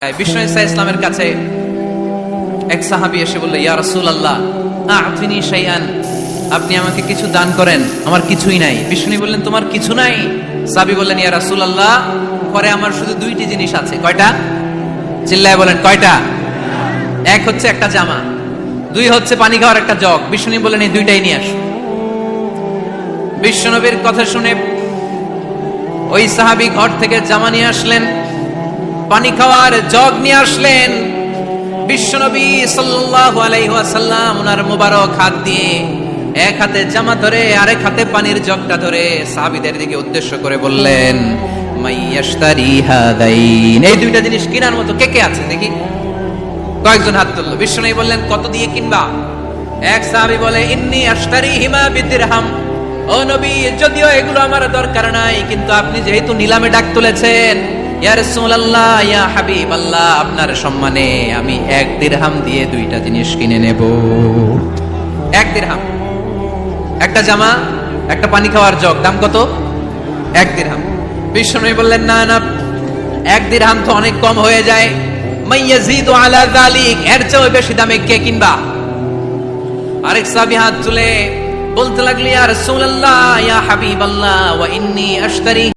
বিষ্ণু ইসা ইসলামের কাছে এক সাহাবী এসে বলল, ইয়া রাসূলুল্লাহ আ'তিনি শাইআন, আপনি আমাকে কিছু দান করেন, আমার কিছুই নাই। বিষ্ণু বললেন, তোমার কিছু নাই? সাহাবী বললেন, ইয়া রাসূলুল্লাহ পরে আমার শুধু দুইটি জিনিস আছে। কয়টা? চিল্লায় বলেন, কয়টা? এক হচ্ছে একটা জামা, দুই হচ্ছে পানি খাওয়ার একটা জগ। বিষ্ণু বললেন, এই দুইটাই নিয়ে আসো। বিশ্বনবীর কথা শুনে ওই সাহাবী ঘর থেকে জামা নিয়ে আসলেন, পানি খাওয়ার জগ নিয়ে আসলেন। বিশ্বনবী সাল্লাল্লাহু আলাইহি ওয়াসাল্লাম ওনার মোবারক হাত দিয়ে এক হাতে জামা ধরে আরেক হাতে পানির জগটা ধরে সাহাবীদের দিকে উদ্দেশ্য করে বললেন, মাইয়াশতারি হাদাইন, এই দুইটা জিনিস কেনার মতো কে কে আছে দেখি। কয়েকজন হাত তুললো। বিশ্বনবী বললেন, কত দিয়ে কিনবা? এক সাহাবী বলে, ইন্নী আশতারিহিমা বিদিরহাম, ও নবী যদিও এগুলো আমার দরকার নাই, কিন্তু আপনি যেহেতু নিলামে ডাক তুলেছেন, ইয়া রাসূলুল্লাহ ইয়া হাবিবাল্লাহ, আপনার সম্মানে আমি 1 দিরহাম দিয়ে দুইটা জিনিস কিনে নেব। 1 দিরহাম, একটা জামা, একটা পানি খাওয়ার জগ, দাম কত? 1 দিরহাম। বিশ্বনবী বললেন, না না, 1 দিরহাম তো অনেক কম হয়ে যায়, মাইয়াজিদু আলা যালিক, এর চেয়ে বেশি দামে কে কিনবা? আরেক সাহাবী হাত তুলে বলতে লাগলি, ইয়া রাসূলুল্লাহ ইয়া হাবিবাল্লাহ ওয়া ইন্নী আশতারি